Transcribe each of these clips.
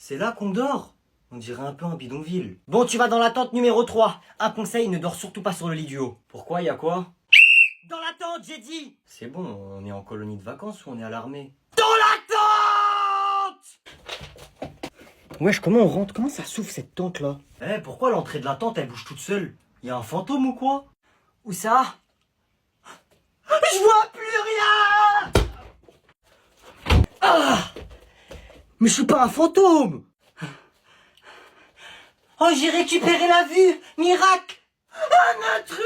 C'est là qu'on dort. On dirait un peu un bidonville. Bon, tu vas dans la tente numéro 3. Un conseil, ne dors surtout pas sur le lit du haut. Pourquoi, y a quoi? Dans la tente, j'ai dit. C'est bon, on est en colonie de vacances ou on est à l'armée? Dans la tente! Wesh, comment on rentre? Comment ça s'ouvre cette tente là? Eh, pourquoi l'entrée de la tente elle bouge toute seule? Y a un fantôme ou quoi? Où ça? Je vois plus rien! Ah! Mais je suis pas un fantôme! Oh, j'ai récupéré la vue! Miracle! Un intrus!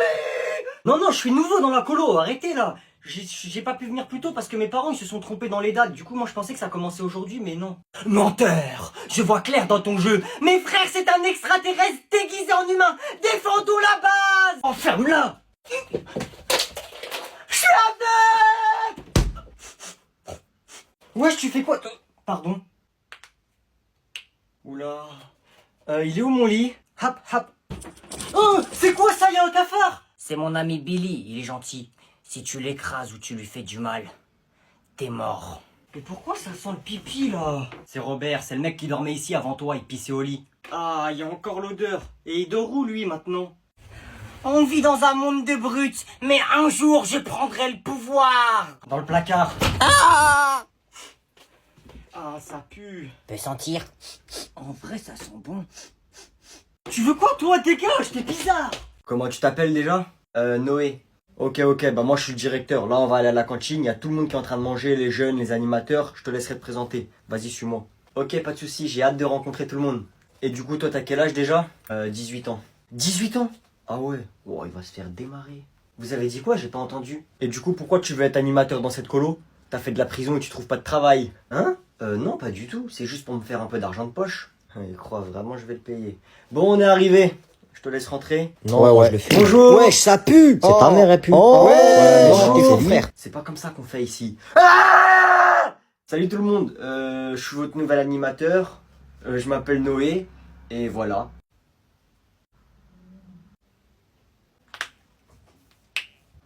Non, je suis nouveau dans la colo, arrêtez là! J'ai pas pu venir plus tôt parce que mes parents ils se sont trompés dans les dates. Du coup, moi je pensais que ça commençait aujourd'hui, mais non. Menteur! Je vois clair dans ton jeu! Mes frères, c'est un extraterrestre déguisé en humain! Défendons la base! Enferme-la! Je suis aveugle! Wesh, tu fais quoi? Pardon? Oula... il est où mon lit? Hop, hop. Oh, c'est quoi ça? Il y a un cafard? C'est mon ami Billy, il est gentil. Si tu l'écrases ou tu lui fais du mal, t'es mort. Mais pourquoi ça sent le pipi là? C'est Robert, c'est le mec qui dormait ici avant toi, il pissait au lit. Ah, il y a encore l'odeur. Et il dort où lui maintenant? On vit dans un monde de brutes, mais un jour je prendrai le pouvoir. Dans le placard. Ah, ça pue. Peut sentir. En vrai, ça sent bon. Tu veux quoi, toi? Dégage, t'es bizarre. Comment tu t'appelles déjà? Noé. Ok, bah moi je suis le directeur. Là, on va aller à la cantine. Il y a tout le monde qui est en train de manger, les jeunes, les animateurs. Je te laisserai te présenter. Vas-y, suis-moi. Ok, pas de soucis. J'ai hâte de rencontrer tout le monde. Et du coup, toi, t'as quel âge déjà? 18 ans. 18 ans? Ah ouais. Oh, il va se faire démarrer. Vous avez dit quoi? J'ai pas entendu. Et du coup, pourquoi tu veux être animateur dans cette colo? T'as fait de la prison et tu trouves pas de travail, hein? Non, pas du tout. C'est juste pour me faire un peu d'argent de poche. Il croit vraiment, je vais le payer. Bon, on est arrivé. Je te laisse rentrer. Non, ouais. Je le fais. Bonjour. Wesh, ça pue. C'est ta mère, elle pue. Ouais, bonjour, frère. C'est pas comme ça qu'on fait ici. Ah! Salut tout le monde. Je suis votre nouvel animateur. Je m'appelle Noé. Et voilà.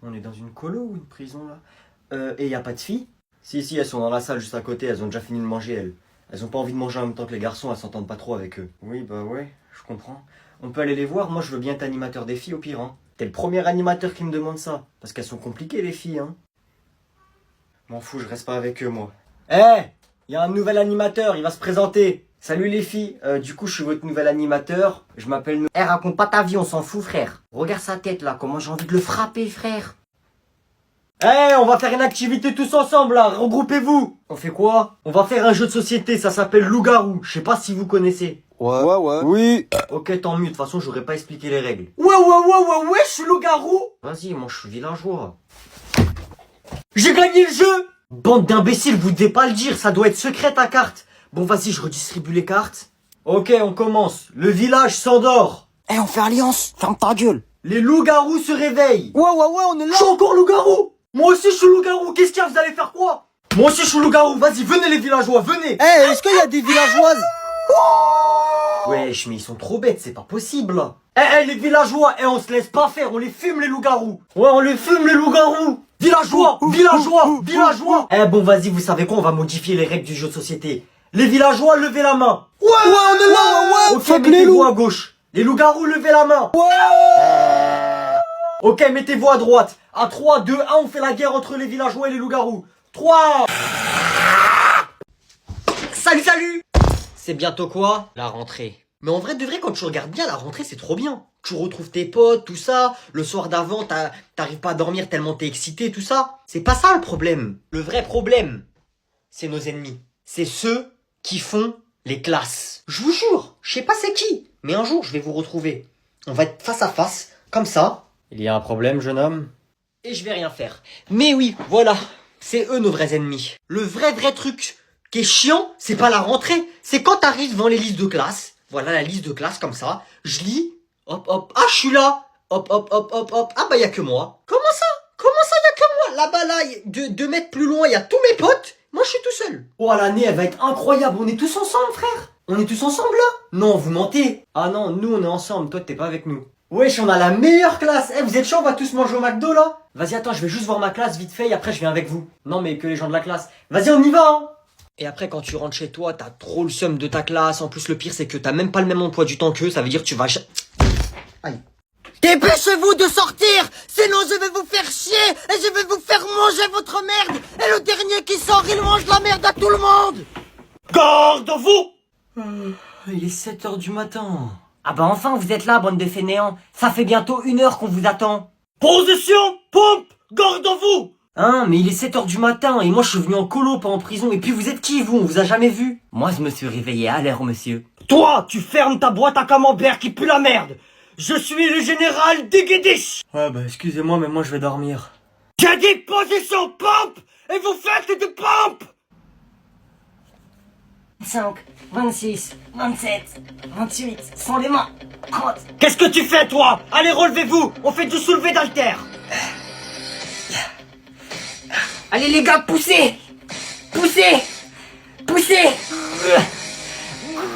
On est dans une colo ou une prison là? Et y a pas de filles? Si, elles sont dans la salle juste à côté, elles ont déjà fini de manger, elles. Elles ont pas envie de manger en même temps que les garçons, elles s'entendent pas trop avec eux. Oui, bah ouais, je comprends. On peut aller les voir, moi je veux bien être animateur des filles au pire, hein. T'es le premier animateur qui me demande ça, parce qu'elles sont compliquées les filles, hein. M'en fous, je reste pas avec eux, moi. Y a un nouvel animateur, il va se présenter. Salut les filles, du coup je suis votre nouvel animateur, je m'appelle Noé. Raconte pas ta vie, on s'en fout frère. Regarde sa tête là, comment j'ai envie de le frapper frère. On va faire une activité tous ensemble là, regroupez-vous. On fait quoi? On va faire un jeu de société, ça s'appelle Loup-Garou, je sais pas si vous connaissez. Ouais. Oui. Ok, tant mieux, de toute façon j'aurais pas expliqué les règles. Ouais, je suis Loup-Garou. Vas-y, moi je suis villageois. J'ai gagné le jeu. Bande d'imbéciles, vous devez pas le dire, ça doit être secret ta carte. Bon vas-y, je redistribue les cartes. Ok, on commence, le village s'endort. On fait alliance. Ferme ta gueule. Les loups-garous se réveillent. Ouais, on est là. Je suis encore loup-garou. Moi aussi je suis loup-garou, qu'est-ce qu'il y a, vous allez faire quoi? Moi aussi je suis loup-garou, vas-y, venez les villageois, venez. Est-ce qu'il y a des villageoises? Wesh, mais ils sont trop bêtes, c'est pas possible. Les villageois, on se laisse pas faire, on les fume les loups-garous. Ouais, on les fume les loups-garous. Villageois. Bon, vas-y, vous savez quoi, on va modifier les règles du jeu de société. Les villageois, levez la main. Ouais, on est là. Ok, mettez-vous à gauche. Les loups-garous, levez la main. Ok, mettez-vous à droite. À 3, 2, 1, on fait la guerre entre les villageois et les loups-garous. 3. Salut. C'est bientôt quoi? La rentrée. Mais en vrai, de vrai, quand tu regardes bien, la rentrée, c'est trop bien. Tu retrouves tes potes, tout ça. Le soir d'avant, t'arrives pas à dormir tellement t'es excité, tout ça. C'est pas ça le problème. Le vrai problème, c'est nos ennemis. C'est ceux qui font les classes. Je vous jure, je sais pas c'est qui. Mais un jour, je vais vous retrouver. On va être face à face, comme ça. Il y a un problème, jeune homme? Et je vais rien faire. Mais oui, voilà. C'est eux nos vrais ennemis. Le vrai truc qui est chiant, c'est pas la rentrée. C'est quand t'arrives devant les listes de classe. Voilà la liste de classe comme ça. Je lis. Hop. Ah, je suis là. Hop. Ah bah y a que moi. Comment ça y a que moi? Là-bas là, 2 mètres plus loin, il y a tous mes potes. Moi je suis tout seul. Oh l'année elle va être incroyable. On est tous ensemble frère. On est tous ensemble là? Non, vous mentez. Ah non, nous on est ensemble. Toi t'es pas avec nous. Wesh, on a la meilleure classe. Vous êtes chaud, on va tous manger au McDo là? Vas-y, attends, je vais juste voir ma classe vite fait et après je viens avec vous. Non mais que les gens de la classe. Vas-y, on y va hein. Et après, quand tu rentres chez toi, t'as trop le seum de ta classe. En plus, le pire, c'est que t'as même pas le même emploi du temps qu'eux. Ça veut dire que tu vas... Aïe. Dépêchez-vous de sortir, sinon je vais vous faire chier et je vais vous faire manger votre merde. Et le dernier qui sort, il mange la merde à tout le monde. Gardez-vous. Il est 7h du matin. Ah bah enfin, vous êtes là, bande de fainéants. Ça fait bientôt 1 heure qu'on vous attend. Position, pompe, gardez-vous. Hein, mais il est 7h du matin et moi je suis venu en colo, pas en prison. Et puis vous êtes qui, vous? On vous a jamais vu? Moi je me suis réveillé à l'heure, monsieur. Toi, tu fermes ta boîte à camembert qui pue la merde. Je suis le général Digedish. Ouais, bah excusez-moi, mais moi je vais dormir. J'ai dit position pompe et vous faites du pompe. 5, 26, 27, 28, sans les mains, 30. Qu'est-ce que tu fais, toi? Allez, relevez-vous. On fait du soulevé d'haltère. Allez les gars, poussez! Poussez! Poussez!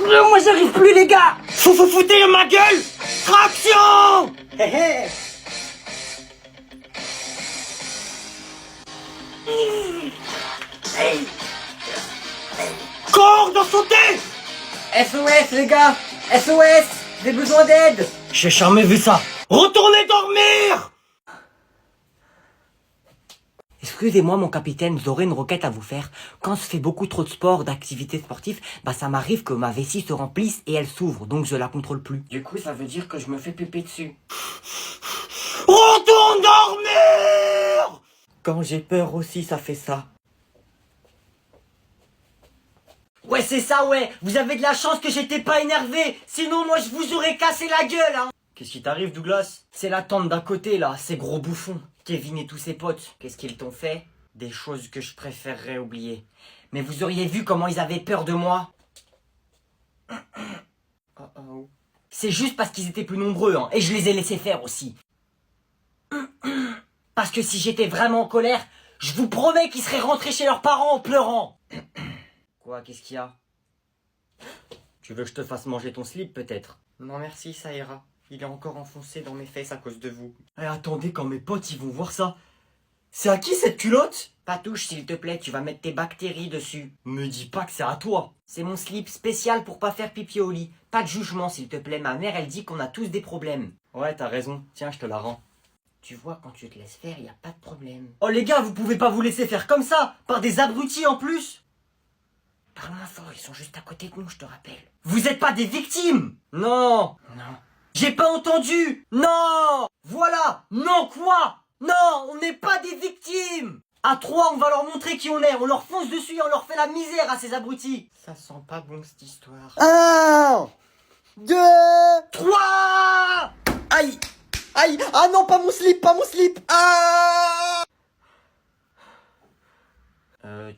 Moi j'arrive plus les gars! Vous foutez ma gueule. Traction. Corde à sauter. SOS les gars! SOS! J'ai besoin d'aide! J'ai jamais vu ça. Retournez dormir. Excusez-moi mon capitaine, j'aurais une requête à vous faire. Quand je fais beaucoup trop de sport, d'activités sportives, bah ça m'arrive que ma vessie se remplisse et elle s'ouvre, donc je la contrôle plus. Du coup ça veut dire que je me fais péper dessus. Retourne dormir. Quand j'ai peur aussi ça fait ça. Ouais c'est ça ouais, vous avez de la chance que j'étais pas énervé, sinon moi je vous aurais cassé la gueule hein. Qu'est-ce qui t'arrive, Douglas? C'est la tante d'à côté là, ces gros bouffons. Kevin et tous ses potes, qu'est-ce qu'ils t'ont fait? Des choses que je préférerais oublier. Mais vous auriez vu comment ils avaient peur de moi? C'est juste parce qu'ils étaient plus nombreux, hein, et je les ai laissés faire aussi. Parce que si j'étais vraiment en colère, je vous promets qu'ils seraient rentrés chez leurs parents en pleurant. Quoi, qu'est-ce qu'il y a? Tu veux que je te fasse manger ton slip peut-être? Non merci, ça ira. Il est encore enfoncé dans mes fesses à cause de vous. Eh, attendez, quand mes potes ils vont voir ça. C'est à qui cette culotte? Patouche, s'il te plaît, tu vas mettre tes bactéries dessus. Me dis pas que c'est à toi. C'est mon slip spécial pour pas faire pipi au lit. Pas de jugement, s'il te plaît. Ma mère, elle dit qu'on a tous des problèmes. Ouais, t'as raison. Tiens, je te la rends. Tu vois, quand tu te laisses faire, y a pas de problème. Oh les gars, vous pouvez pas vous laisser faire comme ça, par des abrutis en plus. Parle moins fort, ils sont juste à côté de nous, je te rappelle. Vous êtes pas des victimes. Non. Non. J'ai pas entendu. Non. Voilà. Non quoi? Non, on n'est pas des victimes. À 3, on va leur montrer qui on est. On leur fonce dessus et on leur fait la misère à ces abrutis. Ça sent pas bon cette histoire. 1, 2, 3. Aïe. Aïe. Ah non, pas mon slip, pas mon slip. Ah.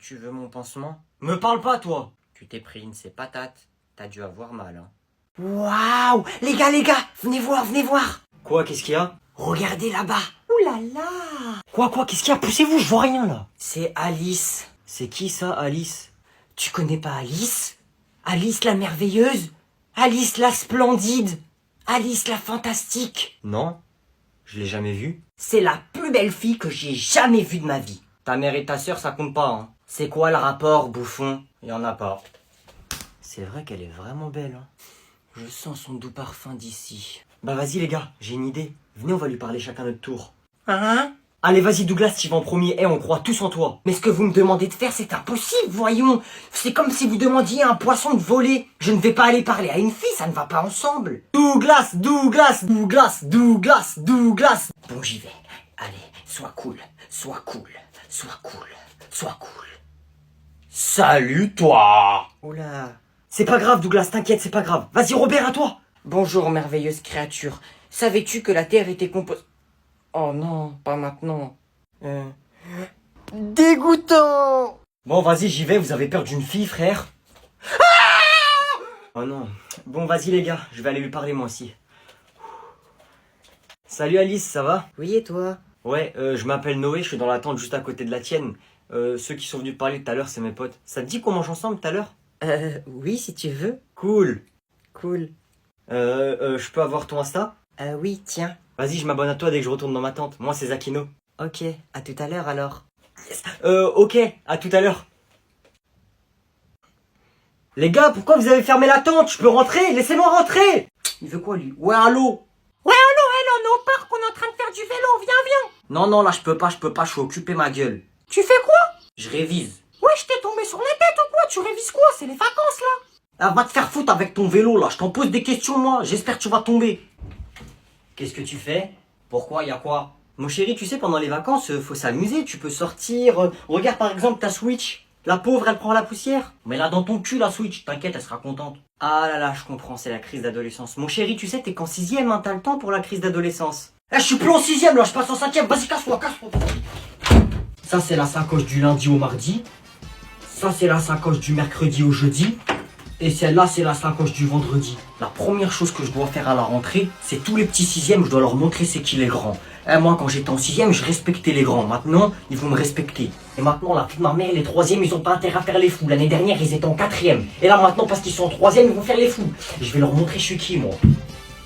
Tu veux mon pansement? Me parle pas, toi. Tu t'es pris une ces patates. T'as dû avoir mal, hein. Waouh! Les gars, venez voir! Quoi, qu'est-ce qu'il y a? Regardez là-bas! Ouh là là! Quoi, qu'est-ce qu'il y a? Poussez-vous, je vois rien là. C'est Alice. C'est qui ça, Alice? Tu connais pas Alice? Alice la merveilleuse? Alice la splendide? Alice la fantastique? Non, je l'ai jamais vue. C'est la plus belle fille que j'ai jamais vue de ma vie. Ta mère et ta sœur, ça compte pas, hein. C'est quoi le rapport, bouffon? Y en a pas. C'est vrai qu'elle est vraiment belle, hein. Je sens son doux parfum d'ici. Bah vas-y les gars, j'ai une idée. Venez, on va lui parler chacun notre tour. Hein? Allez, vas-y Douglas, tu vas en premier. On croit tous en toi. Mais ce que vous me demandez de faire, c'est impossible, voyons. C'est comme si vous demandiez à un poisson de voler. Je ne vais pas aller parler à une fille, ça ne va pas ensemble. Douglas. Bon, j'y vais. Allez, sois cool. Salut toi. Oula. C'est pas grave Douglas, t'inquiète, c'est pas grave. Vas-y Robert, à toi. Bonjour, merveilleuse créature. Savais-tu que la Terre était composée... Oh non, pas maintenant. dégoûtant. Bon, vas-y, j'y vais, vous avez peur d'une fille, frère. Oh non. Bon, vas-y les gars, je vais aller lui parler moi aussi. Salut Alice, ça va? Oui, et toi? Ouais, je m'appelle Noé, je suis dans la tente juste à côté de la tienne. Ceux qui sont venus te parler tout à l'heure, c'est mes potes. Ça te dit qu'on mange ensemble tout à l'heure? Oui, si tu veux. Cool. Cool. Je peux avoir ton Insta? Oui, tiens. Vas-y, je m'abonne à toi dès que je retourne dans ma tente. Moi, c'est Zakino. Ok, à tout à l'heure alors. Ok, à tout à l'heure. Les gars, pourquoi vous avez fermé la tente? Je peux rentrer? Laissez-moi rentrer! Il veut quoi, lui? Ouais, allô? Ouais, allô, on est au parc, on est en train de faire du vélo, viens. Non, non, là, je peux pas, je suis occupé, ma gueule. Tu fais quoi? Je révise. Ouais, je t'ai tombé sur la tête ou quoi? Tu révises quoi? C'est les vacances, là. Ah, va te faire foutre avec ton vélo, là. Je t'en pose des questions, moi. J'espère que tu vas tomber. Qu'est-ce que tu fais? Pourquoi? Y a quoi? Mon chéri, tu sais, pendant les vacances, faut s'amuser. Tu peux sortir. Regarde, par exemple, ta Switch. La pauvre, elle prend la poussière. Mais là, dans ton cul, la Switch. T'inquiète, elle sera contente. Ah là là, je comprends, c'est la crise d'adolescence. Mon chéri, tu sais, t'es qu'en 6ème, hein. T'as le temps pour la crise d'adolescence. Eh, je suis plus en 6ème, là. Je passe en 5ème. Vas-y, casse-toi. Ça, c'est la sacoche du lundi au mardi. Ça, c'est la sacoche du mercredi au jeudi. Et celle-là, c'est la sacoche du vendredi. La première chose que je dois faire à la rentrée, c'est tous les petits 6ème, je dois leur montrer c'est qui les grands. Et moi, quand j'étais en 6ème, je respectais les grands. Maintenant, ils vont me respecter. Et maintenant, la fille de ma mère, les 3ème, ils ont pas intérêt à faire les fous. L'année dernière, ils étaient en 4ème. Et là, maintenant, parce qu'ils sont en 3ème, ils vont faire les fous. Je vais leur montrer je suis qui, moi.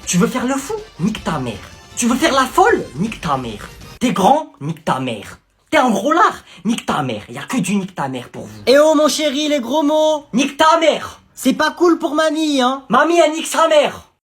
Tu veux faire le fou? Nique ta mère. Tu veux faire la folle? Nique ta mère. T'es grand? Nique ta mère. T'es un gros lard? Nique ta mère. Y a que du nique ta mère pour vous. Eh oh, mon chéri, les gros mots. Nique ta mère. C'est pas cool pour mamie, hein. Mamie, elle nique sa mère.